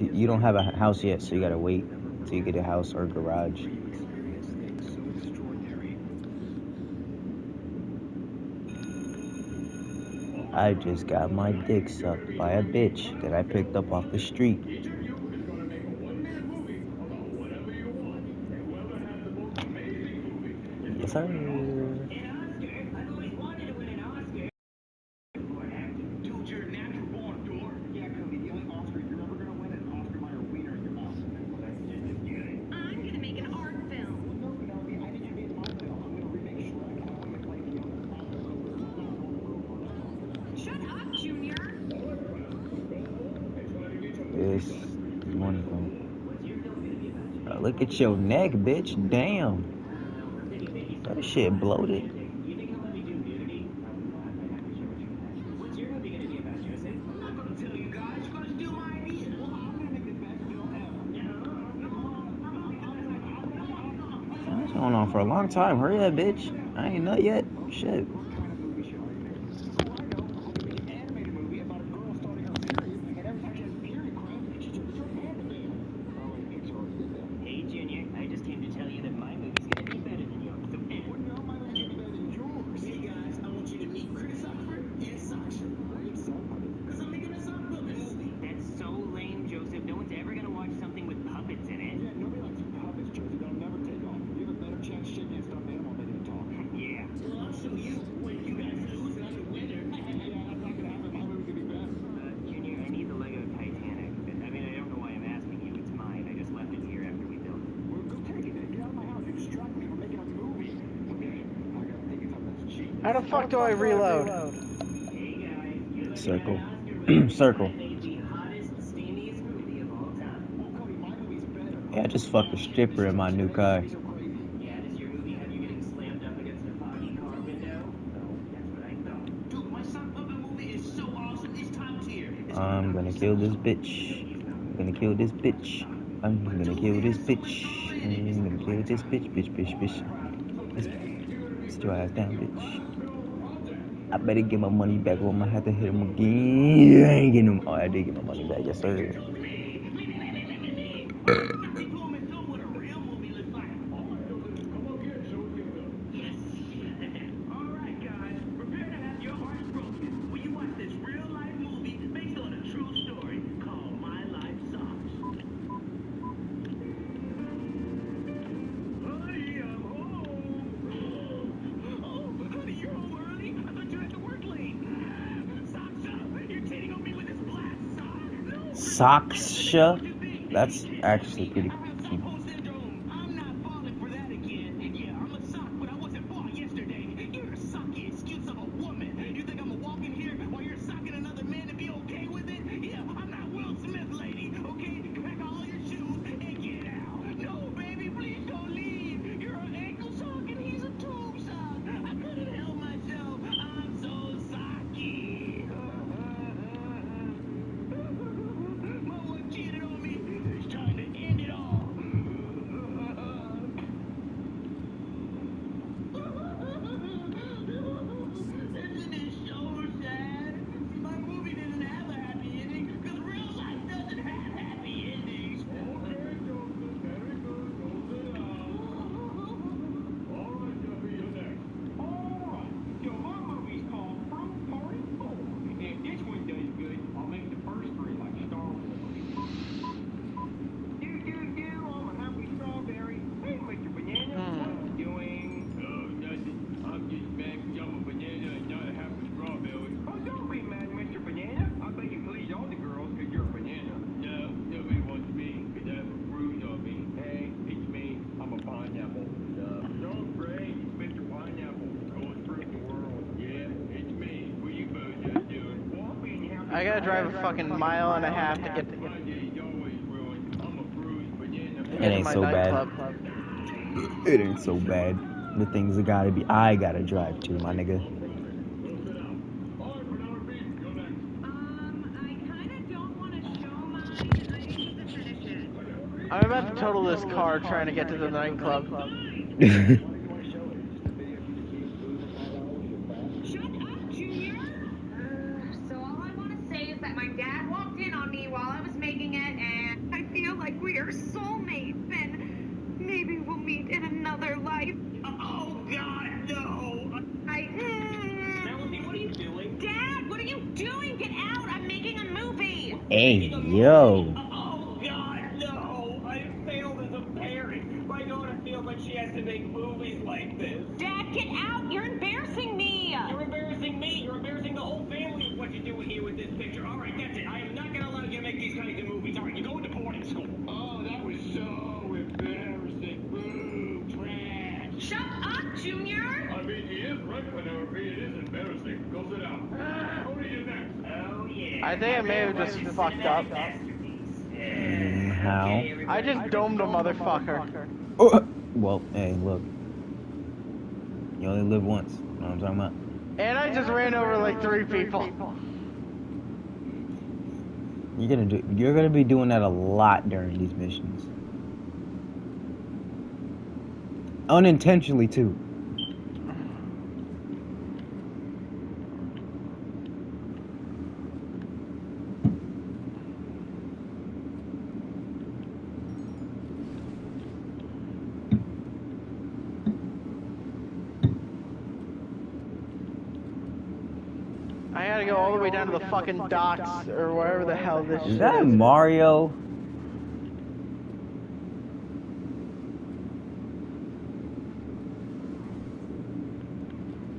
You don't have a house yet, so you gotta wait till you get a house or a garage. I just got my dick sucked by a bitch that I picked up off the street. Yes, sir. This is one of them. Look at your neck, bitch. Damn. That shit bloated. That's going on for a long time. Hurry up, bitch. I ain't nut yet. Shit. How the fuck do I reload? Circle. Circle. Yeah, I just fucked a stripper in my new car. I'm gonna kill this bitch. I'm gonna kill this bitch. I'm gonna kill this bitch. I'm gonna kill this bitch. This your ass down, bitch. I better get my money back or I'm gonna have to hit him again. I ain't getting him. Oh, I did get my money back. Yes, sir. Saksha? That's actually pretty cute. I gotta drive a fucking mile and a half to get to It ain't my so bad. nightclub. It ain't so bad. The things that gotta be, I gotta drive to, my nigga. I'm about to total this car trying to get to the nightclub. So all I want to say is that my dad walked in on me while I was making it, and Hey, yo. Oh, God, no! I failed as a parent. My daughter feels like she has to make movies like this. Dad, get out! You're embarrassing me! You're embarrassing me. You're embarrassing the whole family with what you're doing here with this picture. All right, that's it. I am not going to allow you to make these kinds of movies. All right, you're going to boarding school. Oh, that was so embarrassing. Boo, trash. Shut up, Junior! I mean, he is right, Penelope. It is embarrassing. Go sit down. Who are you next? Oh, yeah. I think I may have just fucked up. How? I just domed a motherfucker. Well, hey, look. You only live once. You know what I'm talking about? And I just ran over like 3 people. You're gonna be doing that a lot during these missions. Unintentionally too. I had to go all the way down to the fucking docks or wherever the hell this shit Is that is. Mario?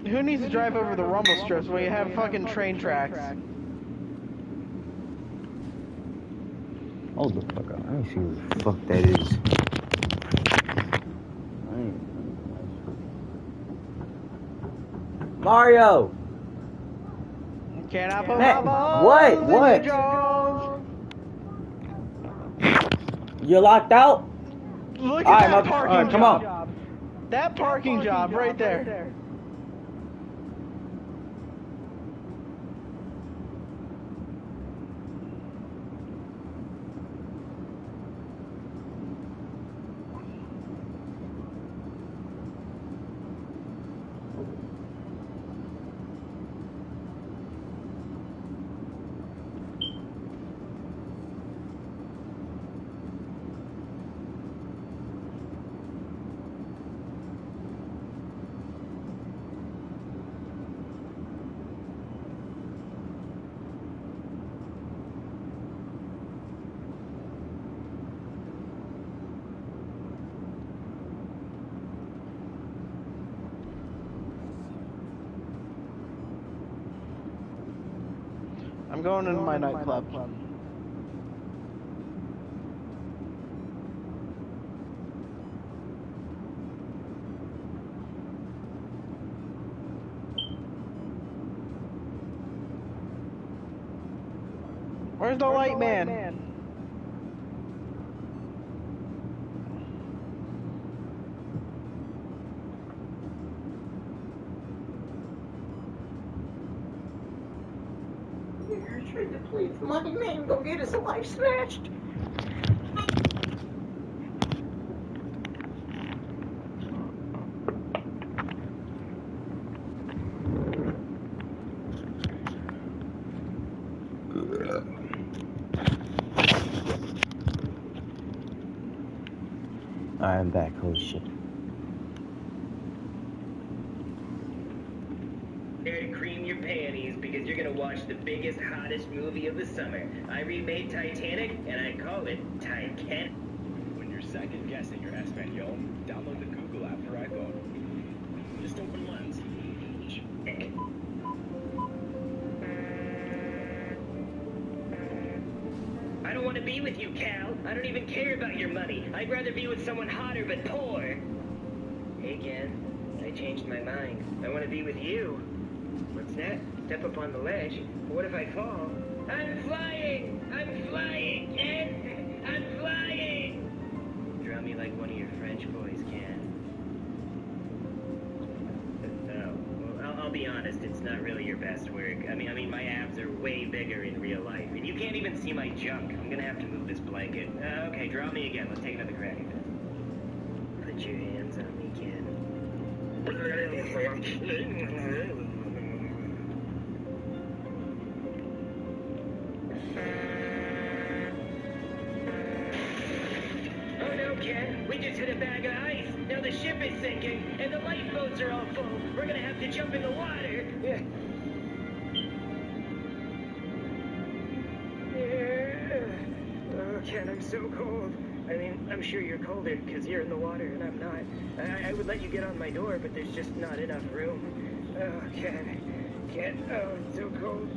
Who needs to drive over the rumble strips when you have fucking train tracks? Hold the fuck up. Let me see what the fuck that is. Mario! Can I put Matt, my what? balls in What? your jaws? You're locked out? Look All at right, that parking come job. on. That parking job right there. I'm going into my nightclub. Where's the light man? Tried to please money man go get his life snatched. Alright, I'm back. Holy shit. There to cream your panties because you're gonna watch the biggest, hottest movie of the summer. I remade Titanic and I call it Titanic. When you're second guessing your Espanol, download the Google app for iPhone. Just open Lens. I don't want to be with you, Cal. I don't even care about your money. I'd rather be with someone hotter but poor. Hey, Ken. I changed my mind. I want to be with you. What's that? Step up on the ledge. But what if I fall? I'm flying! I'm flying, Ken! I'm flying! Draw me like one of your French boys, Ken. Oh, well, I'll be honest, it's not really your best work. I mean, my abs are way bigger in real life, and you can't even see my junk. I'm gonna have to move this blanket. Okay, draw me again. Let's take another crack at this. Put your hands on me, Ken. Oh no, Ken. We just hit a bag of ice. Now the ship is sinking, and the lifeboats are all full. We're gonna have to jump in the water. man, I'm so cold. I mean, I'm sure you're colder because you're in the water and I'm not. I would let you get on my door, but there's just not enough room. Oh, Ken. Oh, it's so cold.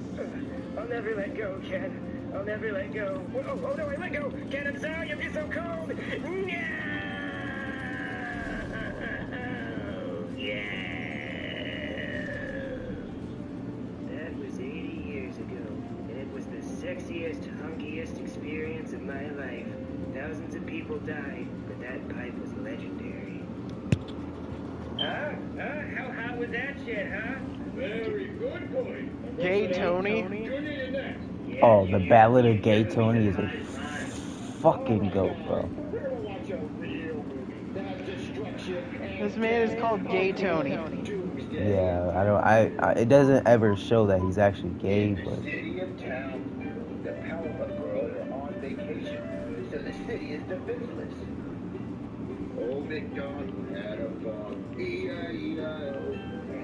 I'll never let go, Ken. I'll never let go. Oh, no, I let go. Ken, I'm sorry, I'm just so cold. No! Yeah! That was 80 years ago, and it was the sexiest, hunkiest experience of my life. Thousands of people died, but that pipe was legendary. Huh? How hot was that shit, huh? Very good boy. Gay Tony? Junior, next. Oh, the Ballad of Gay Tony is a fucking goat, bro. We're gonna watch a real movie. That's destruction. This man is called Gay Tony. Yeah, it doesn't ever show that he's actually gay, but City of town. The Powerpuff Girls are on vacation, so the city is defenseless. Old MacDonald had a farm, E-I-E-I-O,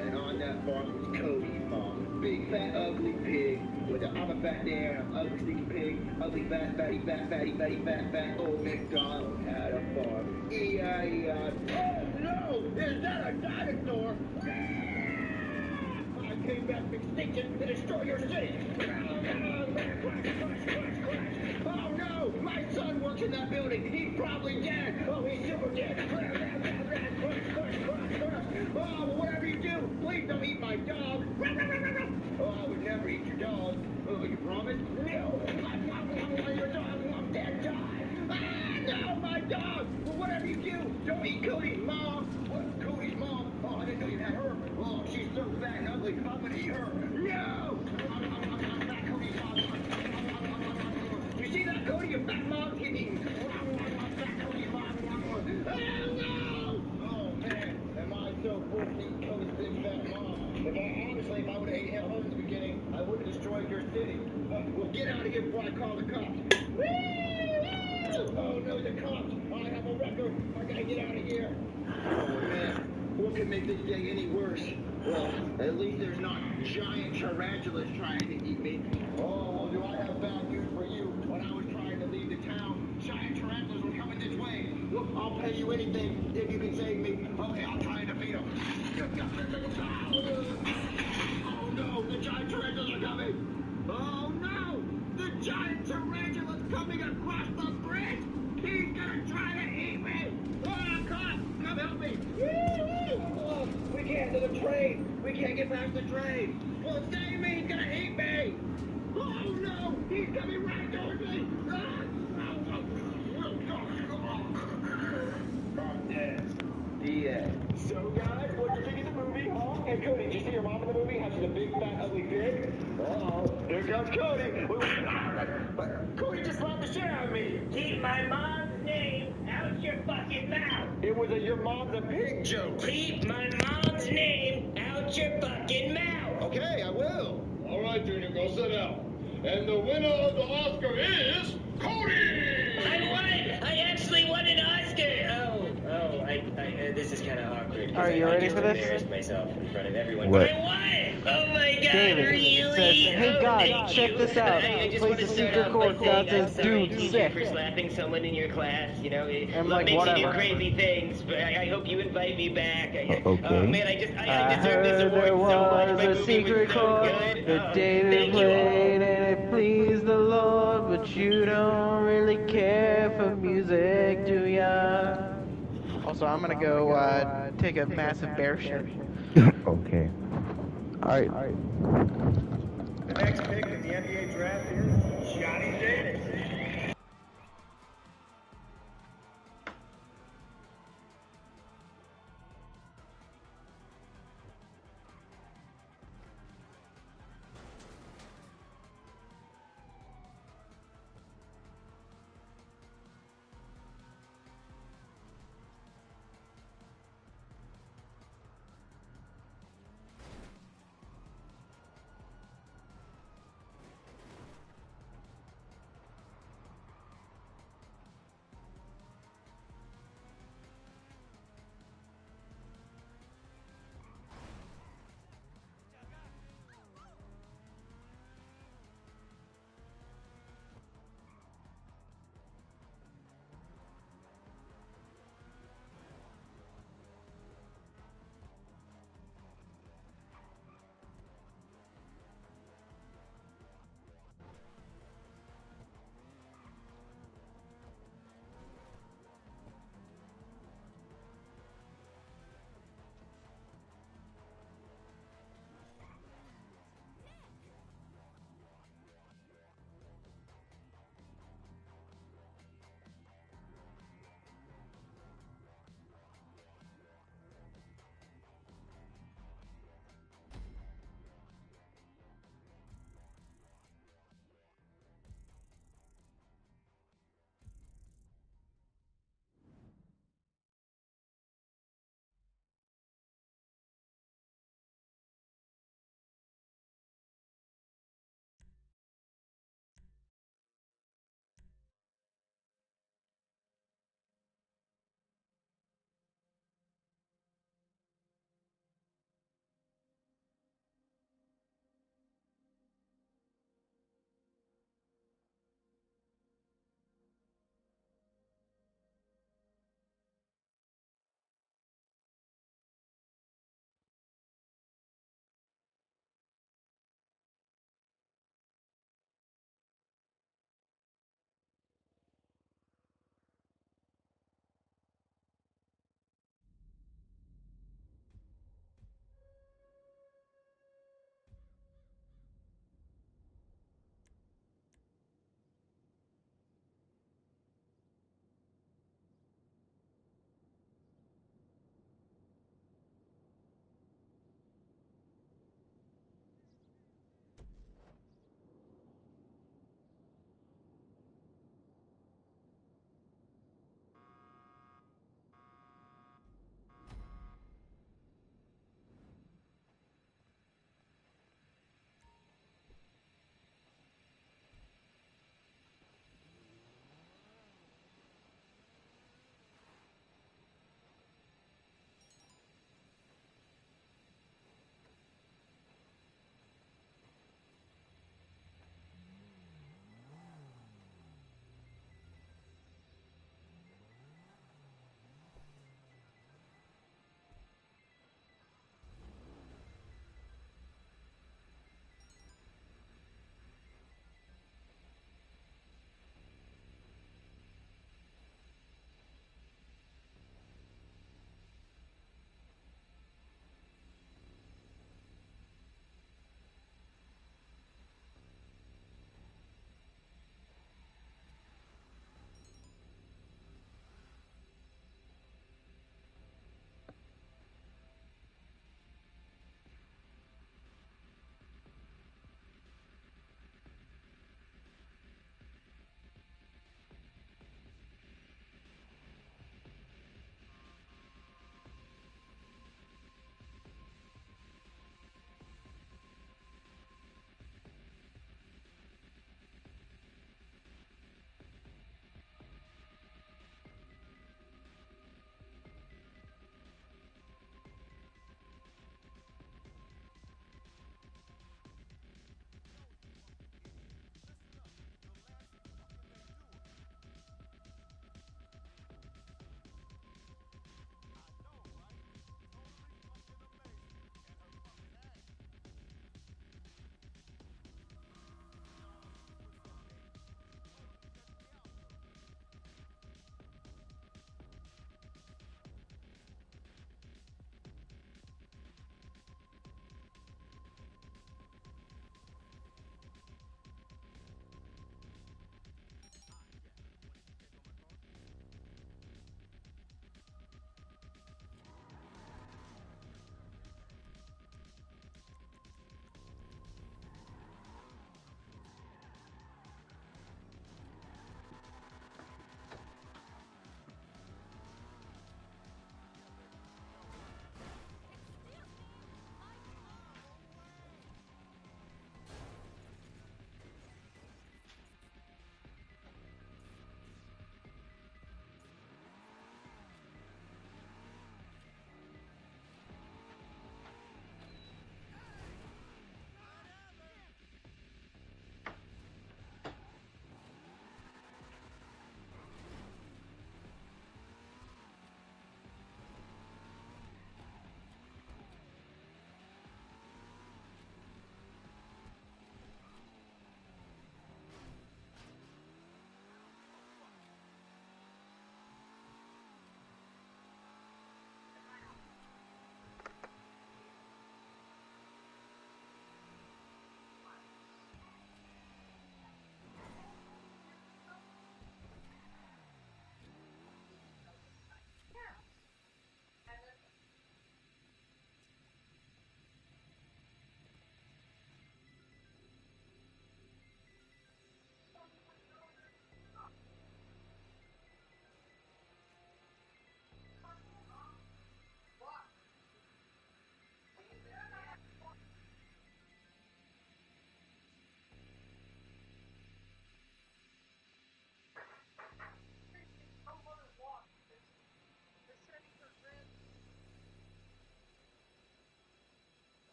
and on that farm was Cody's mom, big fat ugly pig, with an I'm a fat there, I'm ugly sticky pig, ugly fat fatty fat fatty fatty fat fat. Old MacDonald had a farm, E-I-E-I-O. Oh no, is that a dinosaur? I came back from extinction to destroy your city. Oh no, my son works in that building. He's probably dead. Oh, he's super dead. Oh, whatever you do, please don't eat my dog. Oh, I would never eat your dog. Oh, you promise? No. Your dog won't dead die. No, my dog. Well, whatever you do, don't eat Cody's mom. What? Cody's mom? Oh, I didn't know you had her. Oh, she's so fat and ugly. I'm gonna eat her. No. Fat Cody's mom. You see that, Cody? Your fat mom's getting eaten. Fat Cody's mom. Oh, no. Oh, man. Am I so full of eating Cody's big fat mom? Honestly, if I would have ate her in the beginning, I would have destroyed your city. Well, get out of here before I call the cops. Oh no, the cops! I have a record. I gotta get out of here. Oh man, what could make this day any worse? Well, at least there's not giant tarantulas trying to eat me. Oh, well, do I have bad news for you? When I was trying to leave the town, giant tarantulas were coming this way. Look, I'll pay you anything if you can save me. Okay, I'll try and defeat them. Oh no, the giant tarantulas are coming. Oh no, the giant tarantula's coming across the bridge. He's gonna try to eat me. Oh, cops, come help me. Oh, we can't do the train. We can't get past the train. Well, save me, he's gonna eat me. Oh no, he's coming right towards me. I'm dead. The end. So guys, what did you think of the movie, huh? Hey Cody, did you see your mom in the movie? How she's a big fat ugly pig? Uh-oh, here comes Cody. Cody just slapped the shit out of me. Keep my mom's name out your fucking mouth. It was a your mom's a pig joke. Keep my mom's name out your fucking mouth. Okay, I will. All right, Junior, go sit down. And the winner of the Oscar is Cody. I won! I actually won an Oscar! This is kind of awkward. Are you ready for this? I embarrassed myself in front of everyone. What? But I won! Oh my god, David really? says, "Hey Oh, God, thank check you. this out." I just Plays want to a start secret off chord by saying that I'm says, sorry, "Dude, teacher, sick." for slapping someone in your class. You know, it I'm like, makes you do whatever. crazy things, but I hope you invite me back. Okay. Oh man, I deserve this heard award there so much. was My a movie secret was so chord good. that David Thank you all. played and it pleased the Lord, but you don't really care for music, do ya? Also, I'm gonna go take a massive bear shit. Okay. Alright. The next pick in the NBA draft is Johnny Davis.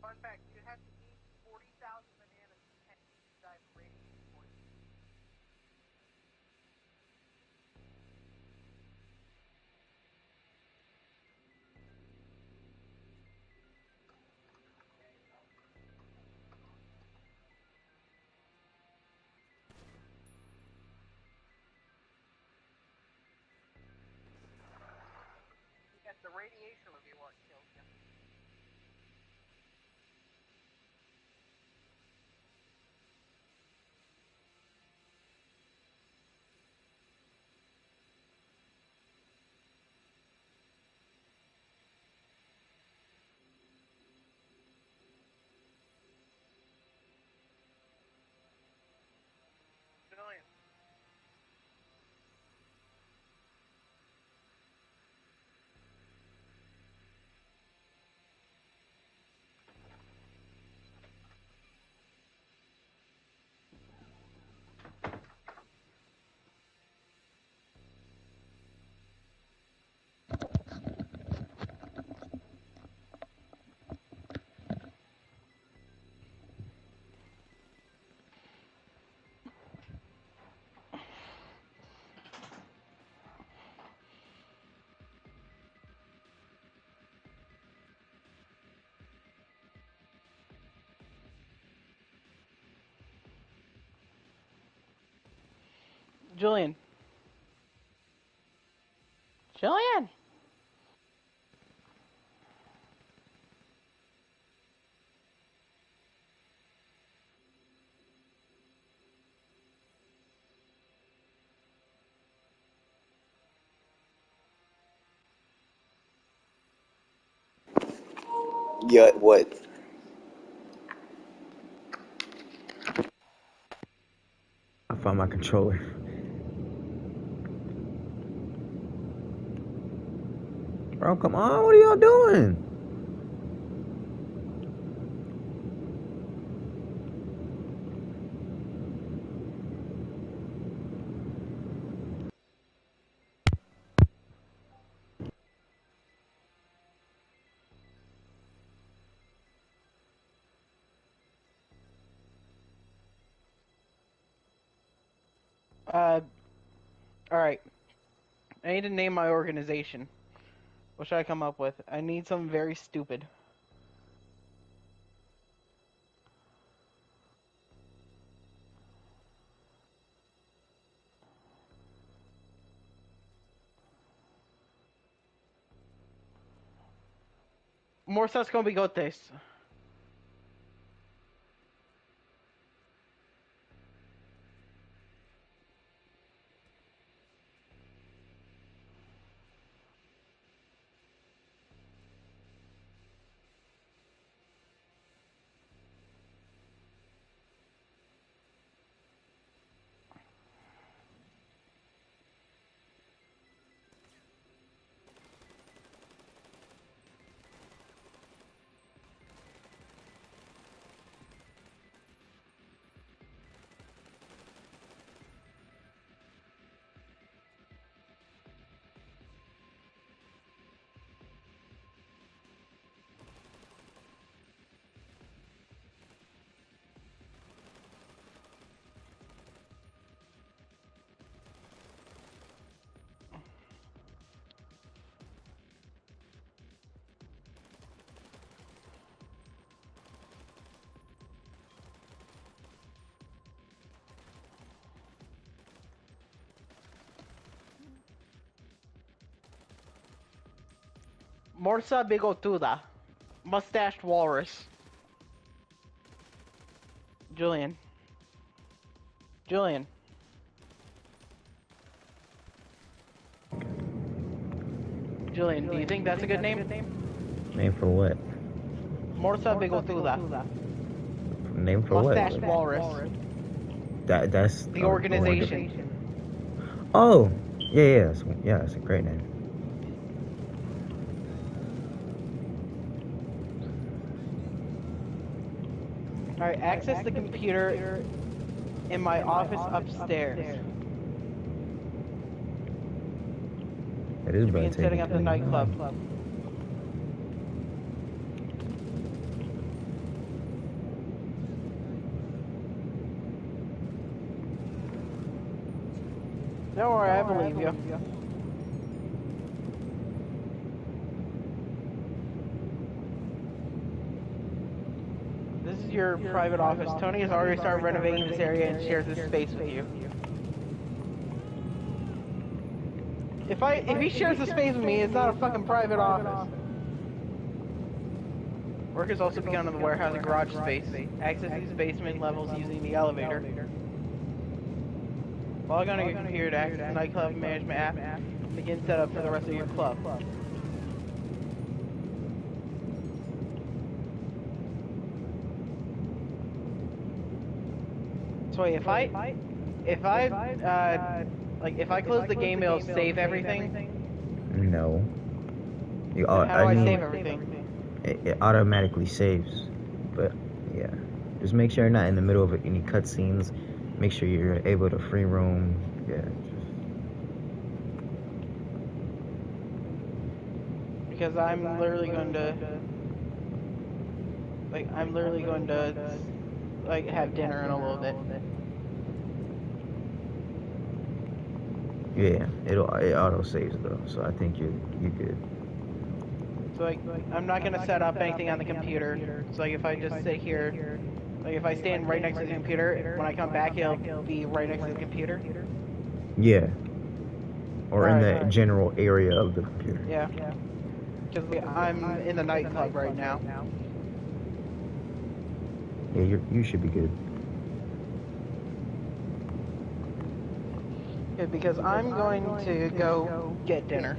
Fun fact, you have to eat 40,000 bananas to die from radiation poisoning. Yes, the radiation would be what kills you. Julian. Julian. Julian. Yeah, what? I found my controller. Bro, come on, what are y'all doing? Alright. I need to name my organization. What should I come up with? I need something very stupid. Morsas con bigotes. Morsa bigotuda. Mustached walrus. Julian. Julian. Julian, do you think that's a good name? Name for what? Morsa bigotuda. Name for Mustached what? walrus. That's The organization. Oh, yeah, that's a great name. Alright, access the computer in my office upstairs. It is to begin setting breathtaking. up the nightclub. Don't worry, I believe you. This is your private office. Tony has already started renovating this area and shares this space with you. If he shares the space with me, it's not a fucking private office. Work has also begun on the warehouse and garage space. Access these basement levels using the elevator. Log on to your computer to access the nightclub management app and begin setup for the rest of your club. So wait, if I close the game, it'll save everything. No. You, Then how do I save everything? It automatically saves. But yeah, just make sure you're not in the middle of any cutscenes. Make sure you're able to free roam. Yeah. Because I'm literally going to have dinner in a little bit. Yeah, it auto saves though, so I think you good. So I'm not gonna set up anything on the computer. So if I just sit here, if I stand right next to the computer, when I come back, it'll be right next to the computer. Yeah. Or in the general area of the computer. Yeah. Because I'm in the nightclub right now. Yeah, you should be good. Yeah, because I'm going to go get dinner.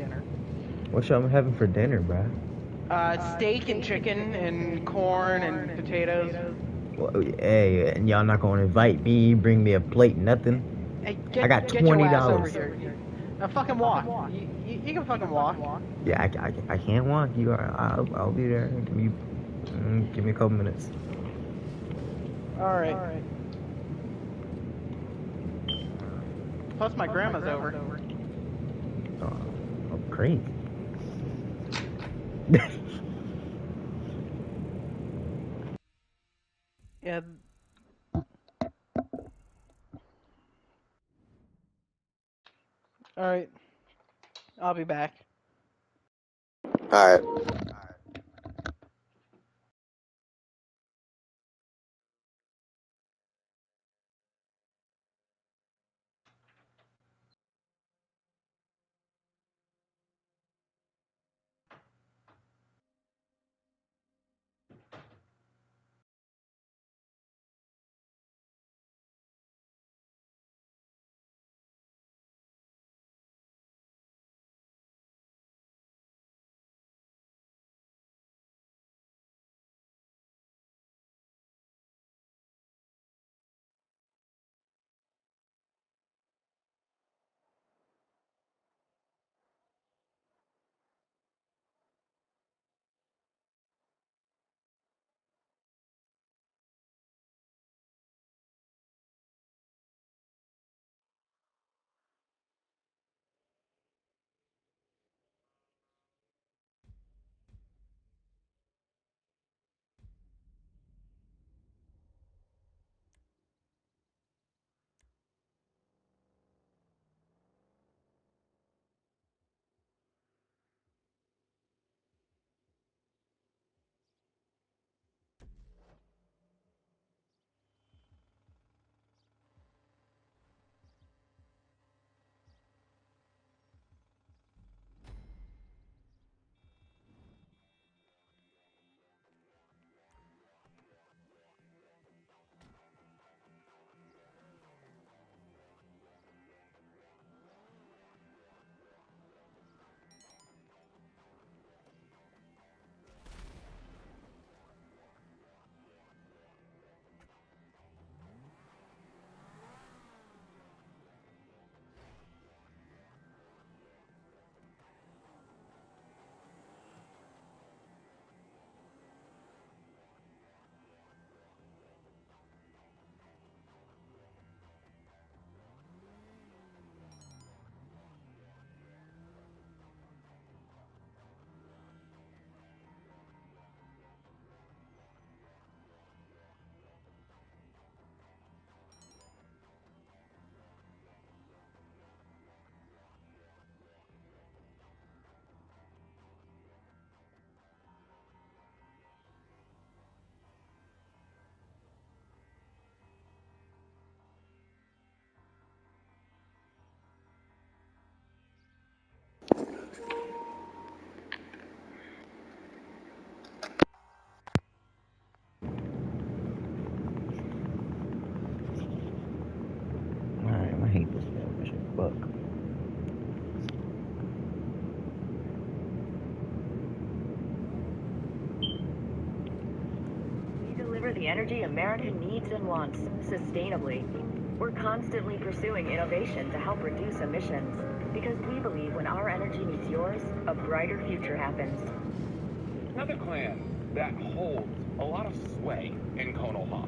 What y'all having for dinner, bruh? Steak and chicken and corn and potatoes. Well, hey, and y'all not gonna invite me, bring me a plate, nothing? Hey, I got get your ass over $20. here. Now fucking walk. You can fucking walk. Yeah, I can't walk. I'll be there. Give me a couple minutes. All right. Plus my grandma's over. Oh, great. Yeah. All right. I'll be back. All right. the energy America needs and wants, sustainably. We're constantly pursuing innovation to help reduce emissions, because we believe when our energy meets yours, a brighter future happens. Another clan that holds a lot of sway in Konoha.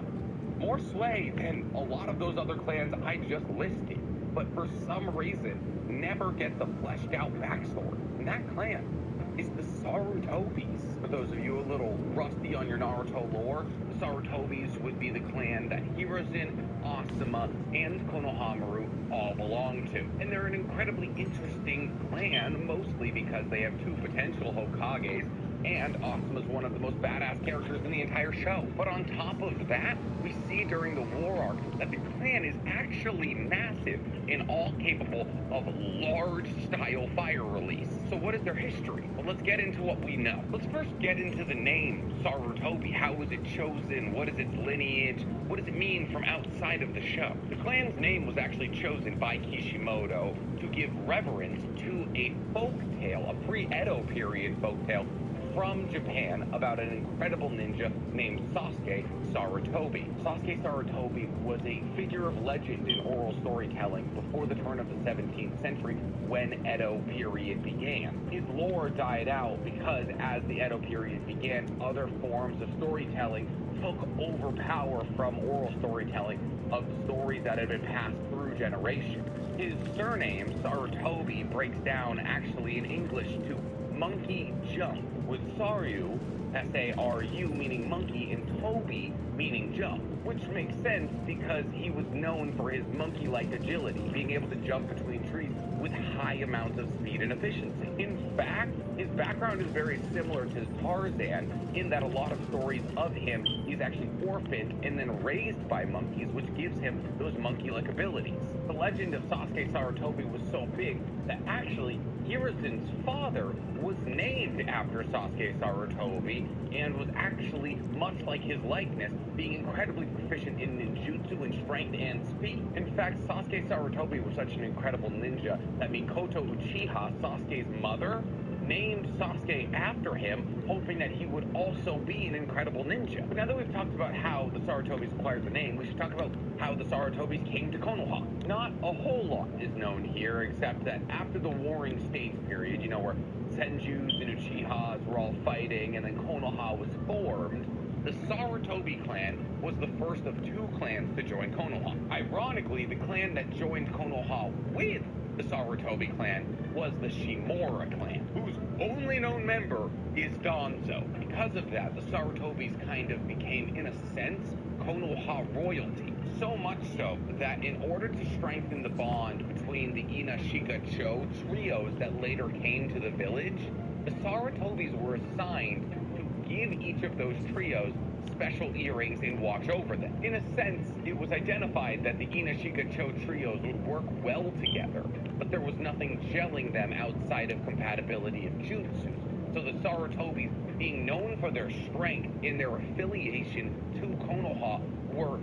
More sway than a lot of those other clans I just listed, but for some reason never get the fleshed out backstory. And that clan is the Sarutobis. For those of you a little rusty on your Naruto lore, the Sarutobis would be the clan that Hiruzen, Asuma, and Konohamaru all belong to. And they're an incredibly interesting clan, mostly because they have two potential Hokages, and Asuma's one of the most badass characters in the entire show. But on top of that, we see during the war arc that the clan is actually massive and all capable of large-style fire release. So what is their history? Well, let's get into what we know. Let's first get into the name Sarutobi. How was it chosen? What is its lineage? What does it mean from outside of the show? The clan's name was actually chosen by Kishimoto to give reverence to a folktale, a pre-Edo period folktale from Japan about an incredible ninja named Sasuke Sarutobi. Sasuke Sarutobi was a figure of legend in oral storytelling before the turn of the 17th century when Edo period began. His lore died out because as the Edo period began, other forms of storytelling took over power from oral storytelling of stories that had been passed through generations. His surname, Sarutobi, breaks down actually in English to monkey jump, with Saru, S-A-R-U, meaning monkey, and Tobi, meaning jump, which makes sense because he was known for his monkey-like agility, being able to jump between trees with high amounts of speed and efficiency. In fact, his background is very similar to Tarzan in that a lot of stories of him, he's actually orphaned and then raised by monkeys, which gives him those monkey-like abilities. The legend of Sasuke Sarutobi was so big that actually Hiruzen's father was named after Sasuke Sarutobi and was actually, much like his likeness, being incredibly proficient in ninjutsu and strength and speed. In fact, Sasuke Sarutobi was such an incredible ninja that Mikoto Uchiha, Sasuke's mother, named Sasuke after him, hoping that he would also be an incredible ninja. But now that we've talked about how the Sarutobis acquired the name, we should talk about how the Sarutobis came to Konoha. Not a whole lot is known here, except that after the Warring States period, you know, where Senjus and Uchihas were all fighting and then Konoha was formed, the Sarutobi clan was the first of two clans to join Konoha. Ironically, the clan that joined Konoha with the Sarutobi clan was the Shimura clan, whose only known member is Danzo. Because of that, the Sarutobis kind of became, in a sense, Konoha royalty. So much so that in order to strengthen the bond between the Ina-Shika-Cho trios that later came to the village, the Sarutobis were assigned to give each of those trios special earrings and watch over them. In a sense, it was identified that the Ina-Shika-Cho trios would work well together, but there was nothing gelling them outside of compatibility of jutsus. So the Sarutobis, being known for their strength in their affiliation to Konoha, were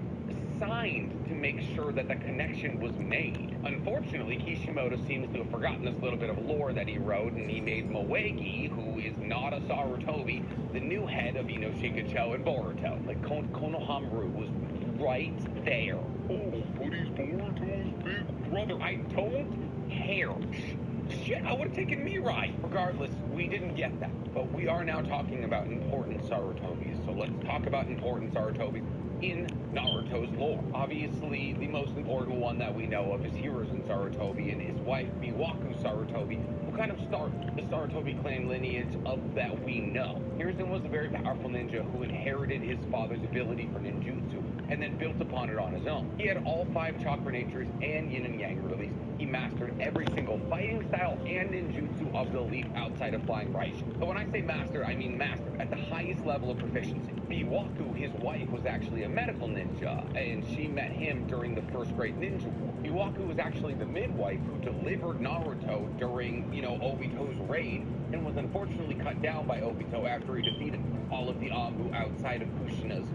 assigned to make sure that the connection was made. Unfortunately, Kishimoto seems to have forgotten this little bit of lore that he wrote, and he made Moegi, who is not a Sarutobi, the new head of Ino-Shika-Cho and Boruto. Like, Konohamaru was right there. Oh, but he's Boruto's big brother. I don't care. Shit, I would have taken Mirai. Regardless, we didn't get that. But we are now talking about important Sarutobis. So let's talk about important Sarutobis in Naruto's lore. Obviously, the most important one that we know of is Hiruzen Sarutobi and his wife Miwaku Sarutobi, who kind of start the Sarutobi clan lineage of that we know. Hiruzen was a very powerful ninja who inherited his father's ability for ninjutsu and then built upon it on his own. He had all 5 chakra natures and yin and yang release. He mastered every single fighting style and ninjutsu of the elite outside of flying Raishin. But when I say master, I mean master at the highest level of proficiency. Miwaku, his wife, was actually a medical ninja, and she met him during the First Great Ninja War. Miwaku was actually the midwife who delivered Naruto during, Obito's raid, and was unfortunately cut down by Obito after he defeated all of the Anbu outside of Kushina's,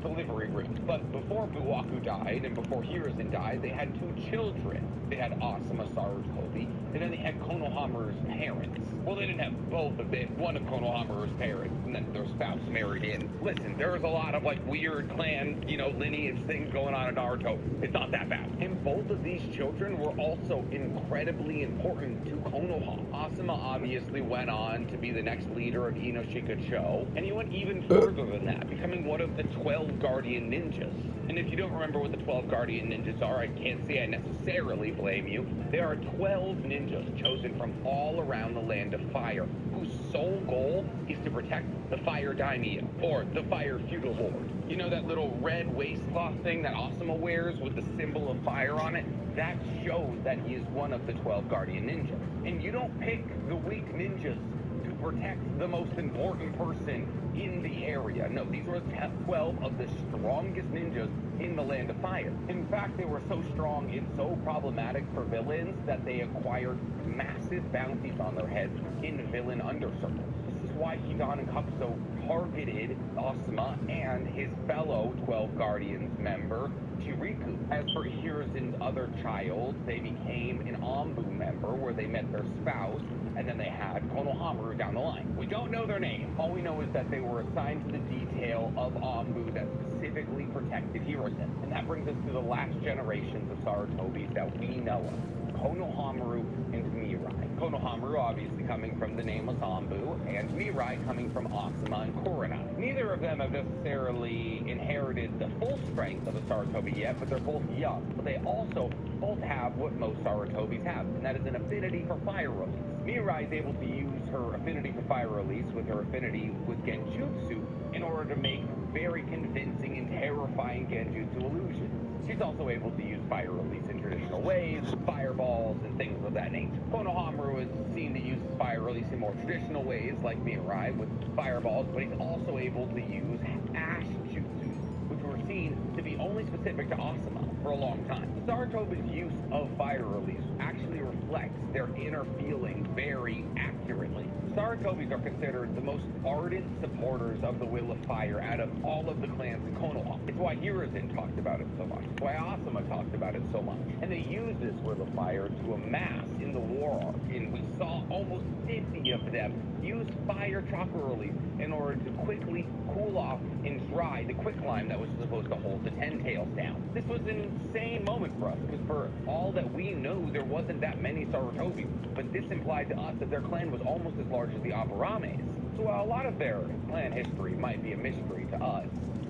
delivery room. But before Miwaku died and before Hiruzen died, they had 2 children. They had had Asuma Sarutobi, and then they had Konohamaru's parents. Well, they didn't have both of them. One of Konohamaru's parents, and then their spouse married in. Listen, there's a lot of like weird clan, lineage things going on in Naruto. It's not that bad. And both of these children were also incredibly important to Konoha. Asuma obviously went on to be the next leader of Inoshika-cho, and he went even further than that, becoming one of the 12 Guardian Ninjas. And if you don't remember what the 12 Guardian Ninjas are, I can't say I necessarily blame you. There are 12 ninjas chosen from all around the Land of Fire, whose sole goal is to protect the Fire Daimyo, or the Fire Feudal Lord. You know that little red waistcloth thing that Asuma wears with the symbol of fire on it? That shows that he is one of the 12 Guardian Ninjas. And you don't pick the weak ninjas to protect the most important person in the area. No, these were 12 of the strongest ninjas in the Land of Fire. In fact, they were so strong and so problematic for villains that they acquired massive bounties on their heads in villain undercircles. This is why Hidan and Hakuso targeted Asuma and his fellow 12 Guardians member, Chiriku. As for Hiruzen's other child, they became an Anbu member where they met their spouse, and then they had Konohamaru down the line. We don't know their name. All we know is that they were assigned to the detail of Anbu that specifically protected Hiruzen. And that brings us to the last generations of Sarutobis that we know of. Konohamaru and Mirai. Konohamaru obviously coming from the nameless Anbu, and Mirai coming from Asuma and Kurenai. Neither of them have necessarily inherited the full strength of a Sarutobi yet, but they're both young. But they also both have what most Sarutobis have, and that is an affinity for fire release. Mirai is able to use her affinity for fire release with her affinity with Genjutsu in order to make very convincing and terrifying Genjutsu illusions. She's also able to use fire release in traditional ways, fireballs, and things of that nature. Konohamaru is seen to use his fire release in more traditional ways, like Mirai, with fireballs, but he's also able to use ash jutsus, which were seen to be only specific to Asuma for a long time. Sarutobi's use of fire release actually reflects their inner feelings very accurately. Sarutobis are considered the most ardent supporters of the Will of Fire out of all of the clans in Konoha. It's why Hiruzen talked about it so much. It's why Asuma talked about it so much. And they use this Will of Fire to amass in the war arc. And we saw almost 50 of them use fire chakra release in order to quickly cool off and dry the quicklime that was supposed to hold the Ten Tails down. This was an insane moment for us, because for all that we knew, there wasn't that many Sarutobis, but this implied to us that their clan was almost as large as the Abarames. So while a lot of their clan history might be a mystery to us,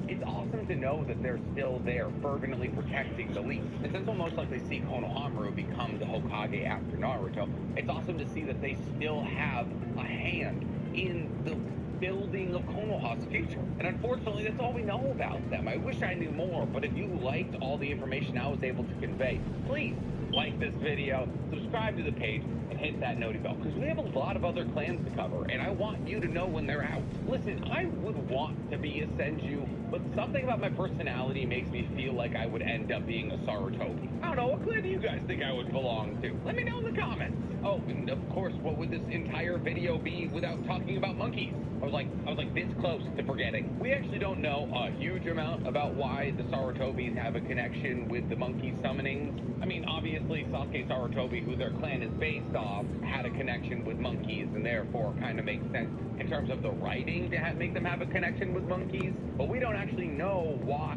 it's awesome to know that they're still there, fervently protecting the leaf. And since we'll most likely see Konohamaru become the Hokage after Naruto, it's awesome to see that they still have a hand in the building of Konoha's future. And unfortunately, that's all we know about them. I wish I knew more, but if you liked all the information I was able to convey, please like this video, subscribe to the page, and hit that noti bell, because we have a lot of other clans to cover, and I want you to know when they're out. Listen, I would want to be a Senju, but something about my personality makes me feel like I would end up being a Sarutobi. I don't know, what clan do you guys think I would belong to? Let me know in the comments. Oh, and of course, what would this entire video be without talking about monkeys? I was like this close to forgetting. We actually don't know a huge amount about why the Sarutobis have a connection with the monkey summonings. I mean, obviously, Sasuke Sarutobi, who their clan is based off, had a connection with monkeys, and therefore kind of makes sense in terms of the writing to make them have a connection with monkeys. But we don't actually know why